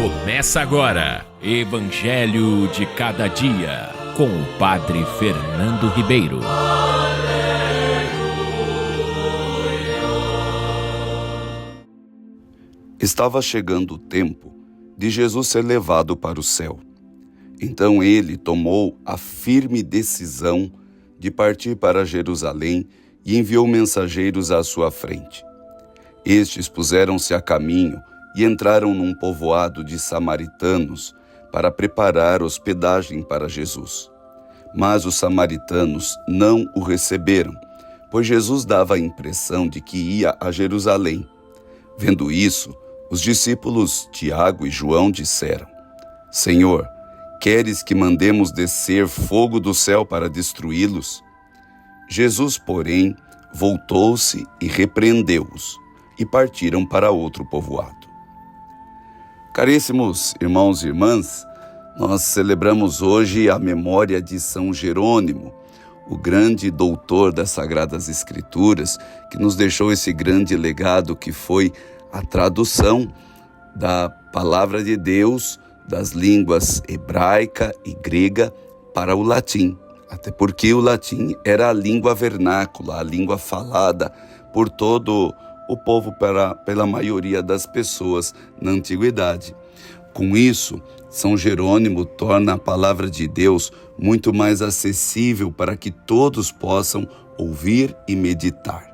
Começa agora, Evangelho de Cada Dia, com o Padre Fernando Ribeiro. Estava chegando o tempo de Jesus ser levado para o céu. Então ele tomou a firme decisão de partir para Jerusalém e enviou mensageiros à sua frente. Estes puseram-se a caminho e entraram num povoado de samaritanos para preparar hospedagem para Jesus. Mas os samaritanos não o receberam, pois Jesus dava a impressão de que ia a Jerusalém. Vendo isso, os discípulos Tiago e João disseram: Senhor, queres que mandemos descer fogo do céu para destruí-los? Jesus, porém, voltou-se e repreendeu-os, e partiram para outro povoado. Caríssimos irmãos e irmãs, nós celebramos hoje a memória de São Jerônimo, o grande doutor das Sagradas Escrituras, que nos deixou esse grande legado que foi a tradução da palavra de Deus das línguas hebraica e grega para o latim. Até porque o latim era a língua vernácula, a língua falada por todo o povo, pela maioria das pessoas na antiguidade. Com isso, São Jerônimo torna a palavra de Deus muito mais acessível para que todos possam ouvir e meditar.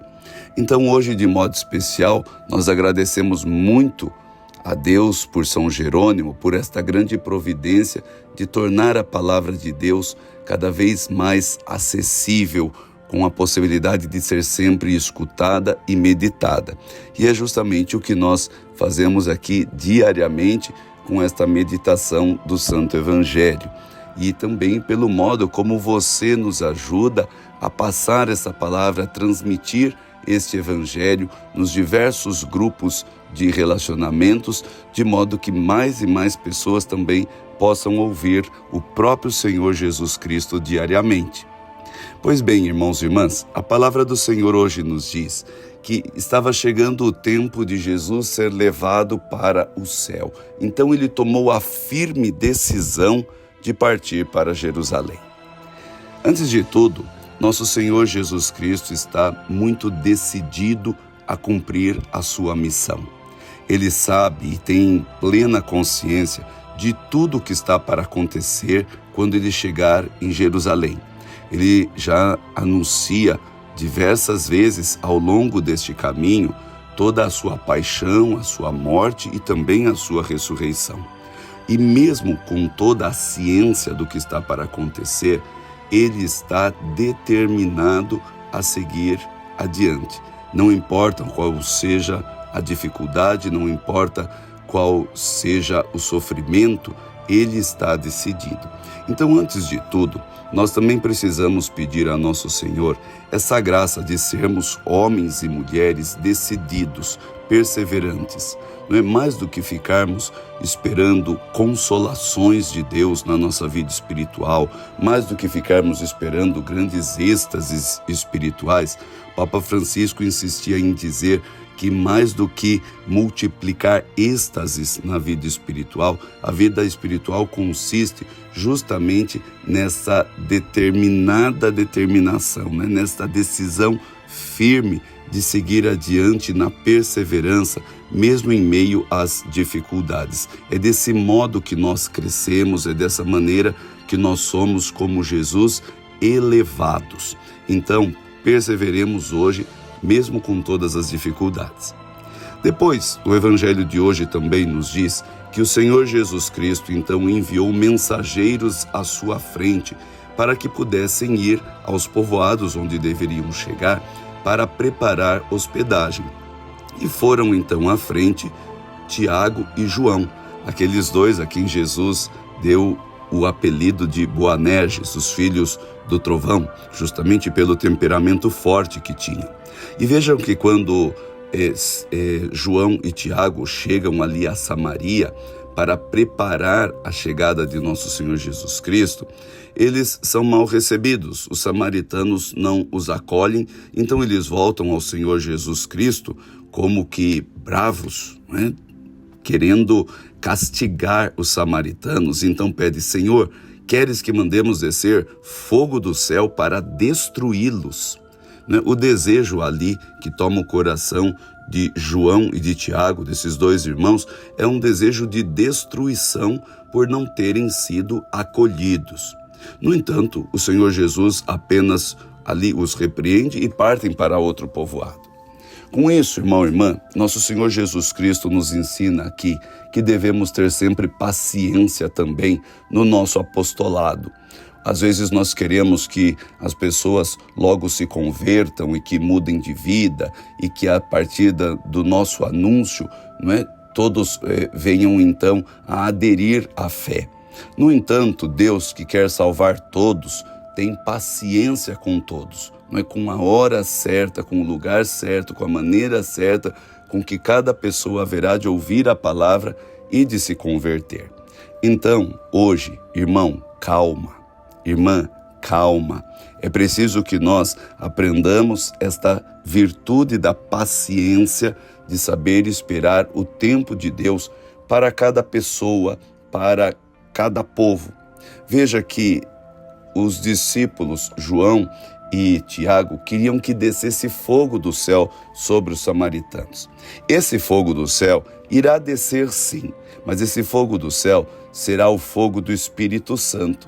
Então hoje, de modo especial, nós agradecemos muito a Deus por São Jerônimo, por esta grande providência de tornar a palavra de Deus cada vez mais acessível, com a possibilidade de ser sempre escutada e meditada. E é justamente o que nós fazemos aqui diariamente com esta meditação do Santo Evangelho. E também pelo modo como você nos ajuda a passar essa palavra, a transmitir este Evangelho nos diversos grupos de relacionamentos, de modo que mais e mais pessoas também possam ouvir o próprio Senhor Jesus Cristo diariamente. Pois bem, irmãos e irmãs, a palavra do Senhor hoje nos diz que estava chegando o tempo de Jesus ser levado para o céu. Então ele tomou a firme decisão de partir para Jerusalém. Antes de tudo, nosso Senhor Jesus Cristo está muito decidido a cumprir a sua missão. Ele sabe e tem plena consciência de tudo o que está para acontecer quando ele chegar em Jerusalém. Ele já anuncia diversas vezes ao longo deste caminho toda a sua paixão, a sua morte e também a sua ressurreição. E mesmo com toda a ciência do que está para acontecer, ele está determinado a seguir adiante. Não importa qual seja a dificuldade, não importa qual seja o sofrimento, ele está decidido. Então, antes de tudo, nós também precisamos pedir a nosso Senhor essa graça de sermos homens e mulheres decididos, perseverantes. Não é mais do que ficarmos esperando consolações de Deus na nossa vida espiritual, mais do que ficarmos esperando grandes êxtases espirituais. Papa Francisco insistia em dizer que mais do que multiplicar êxtases na vida espiritual, a vida espiritual consiste justamente nessa determinação, nessa decisão firme de seguir adiante na perseverança, mesmo em meio às dificuldades. É desse modo que nós crescemos, é dessa maneira que nós somos, como Jesus, elevados. Então, perseveremos hoje, mesmo com todas as dificuldades. Depois, o Evangelho de hoje também nos diz que o Senhor Jesus Cristo então enviou mensageiros à sua frente para que pudessem ir aos povoados onde deveriam chegar para preparar hospedagem. E foram então à frente Tiago e João, aqueles dois a quem Jesus deu o apelido de Boanerges, os filhos do trovão, justamente pelo temperamento forte que tinham. E vejam que quando João e Tiago chegam ali a Samaria para preparar a chegada de nosso Senhor Jesus Cristo, eles são mal recebidos, os samaritanos não os acolhem, então eles voltam ao Senhor Jesus Cristo como que bravos, querendo castigar os samaritanos, então pede: Senhor, queres que mandemos descer fogo do céu para destruí-los? O desejo ali que toma o coração de João e de Tiago, desses dois irmãos, é um desejo de destruição por não terem sido acolhidos. No entanto, o Senhor Jesus apenas ali os repreende e partem para outro povoado. Com isso, irmão e irmã, nosso Senhor Jesus Cristo nos ensina aqui que devemos ter sempre paciência também no nosso apostolado. Às vezes nós queremos que as pessoas logo se convertam e que mudem de vida e que a partir do nosso anúncio, todos venham então a aderir à fé. No entanto, Deus, que quer salvar todos, tem paciência com todos, com a hora certa, com o lugar certo, com a maneira certa, com que cada pessoa haverá de ouvir a palavra e de se converter. Então, hoje, irmão, calma. Irmã, calma. É preciso que nós aprendamos esta virtude da paciência, de saber esperar o tempo de Deus para cada pessoa, para cada povo. Veja que os discípulos João e Tiago queriam que descesse fogo do céu sobre os samaritanos. Esse fogo do céu irá descer sim, mas esse fogo do céu será o fogo do Espírito Santo.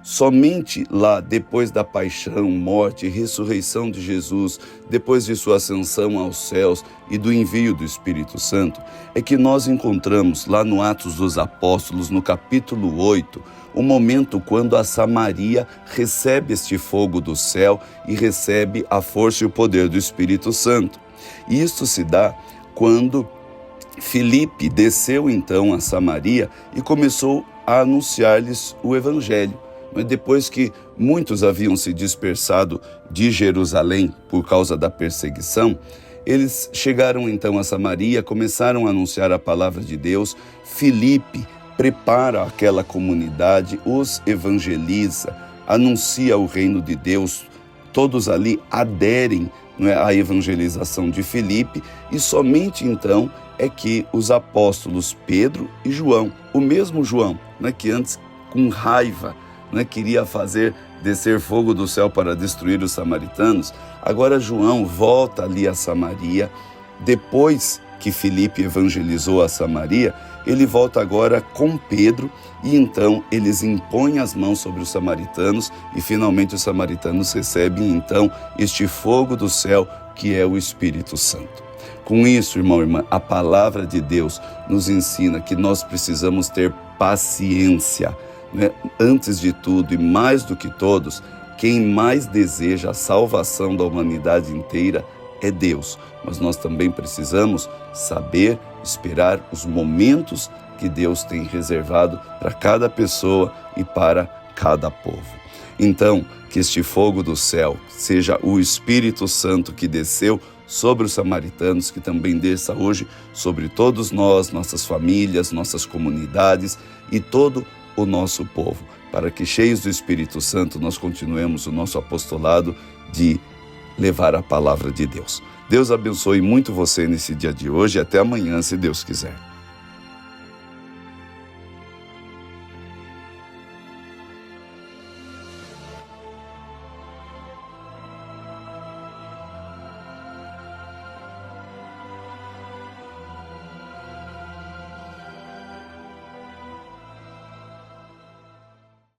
Somente lá, depois da paixão, morte e ressurreição de Jesus, depois de sua ascensão aos céus e do envio do Espírito Santo, é que nós encontramos lá no Atos dos Apóstolos, no capítulo 8, o momento quando a Samaria recebe este fogo do céu e recebe a força e o poder do Espírito Santo. E isto se dá quando Filipe desceu então a Samaria e começou a anunciar-lhes o Evangelho. Mas depois que muitos haviam se dispersado de Jerusalém por causa da perseguição, eles chegaram então a Samaria, começaram a anunciar a palavra de Deus. Filipe prepara aquela comunidade, os evangeliza, anuncia o reino de Deus. Todos ali aderem à evangelização de Filipe e somente então é que os apóstolos Pedro e João, o mesmo João, que antes com raiva queria fazer descer fogo do céu para destruir os samaritanos, agora João volta ali a Samaria. Depois que Filipe evangelizou a Samaria, ele volta agora com Pedro e então eles impõem as mãos sobre os samaritanos e finalmente os samaritanos recebem então este fogo do céu que é o Espírito Santo. Com isso, irmão e irmã, a palavra de Deus nos ensina que nós precisamos ter paciência. Antes de tudo e mais do que todos, quem mais deseja a salvação da humanidade inteira é Deus. Mas nós também precisamos saber esperar os momentos que Deus tem reservado para cada pessoa e para cada povo. Então, que este fogo do céu seja o Espírito Santo que desceu sobre os samaritanos, que também desça hoje sobre todos nós, nossas famílias, nossas comunidades e todo o nosso povo, para que cheios do Espírito Santo nós continuemos o nosso apostolado de levar a palavra de Deus. Deus abençoe muito você nesse dia de hoje e até amanhã, se Deus quiser.